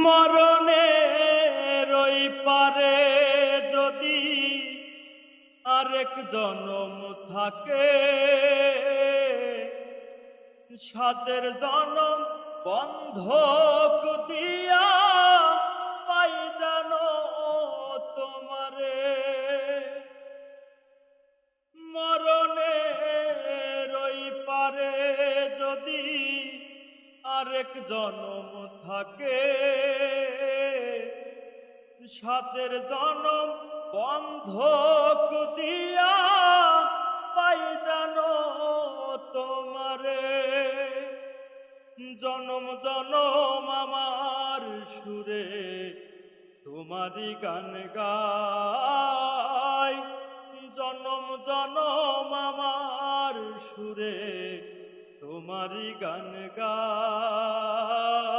মরণের ওই পারে যদি আরেক জনম থাকে, সাতের জনম বন্ধক দিয়া পাই জানো তোমারে। মরণের ওই পারে যদি আরেক জনম থাকে, সাতের জনম বন্ধক দিয়া পাই জানো তোমারে। জনম জনম আমার সুরে তোমারি গান গাই, জনম জনম আমার সুরে তোমারি গান গাই।